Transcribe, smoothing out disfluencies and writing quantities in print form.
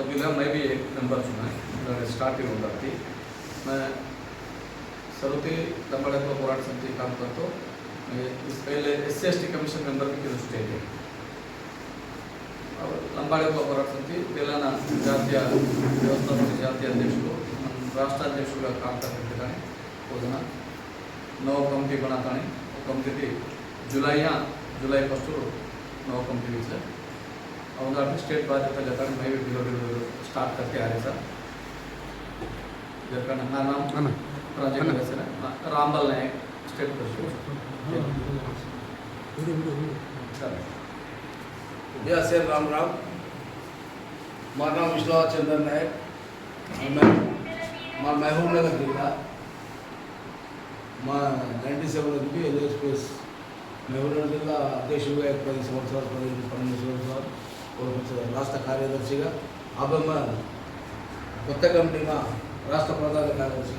जिला मैं भी एक मेंबर चुना है स्टार्टिंग होता थी। मैं सर्वती लंबाड़े को पोराट समिति काम करता हूँ। मैं इस पहले SC/ST कमीशन मेंबर भी किसी स्टेट है और लंबाड़े को पोराट समिति तेलंगाना जातीय व्यवस्थापक जातीय अध्यक्षులు राष्ट्र अध्यक्षులుగా काम करते थे। पोजना नव कमिटी बनाता है कमिटी जुलाई 1 नव कमिटी से और उनका स्टेट बाध्यता लेता है। मैं भी धीरे स्टार्ट करके आ रहे सर जब ना नाम प्रोजेक्ट वैसे ना रामबल नायक स्टेट प्रेसिडेंट भैया सर राम राम। मारा नाम विश्वनाथ चंद्र नायक। मैं महबूब नगर जिला 97 की LSPS महबूब नगर जिला अध्यक्ष 10 సంవత్సరాలు 12 సంవత్సరాలు और राष्ट्र कार्यदर्शी अब मैं కొత్త कमिटी में राष्ट्र प्रधान कार्यदर्शी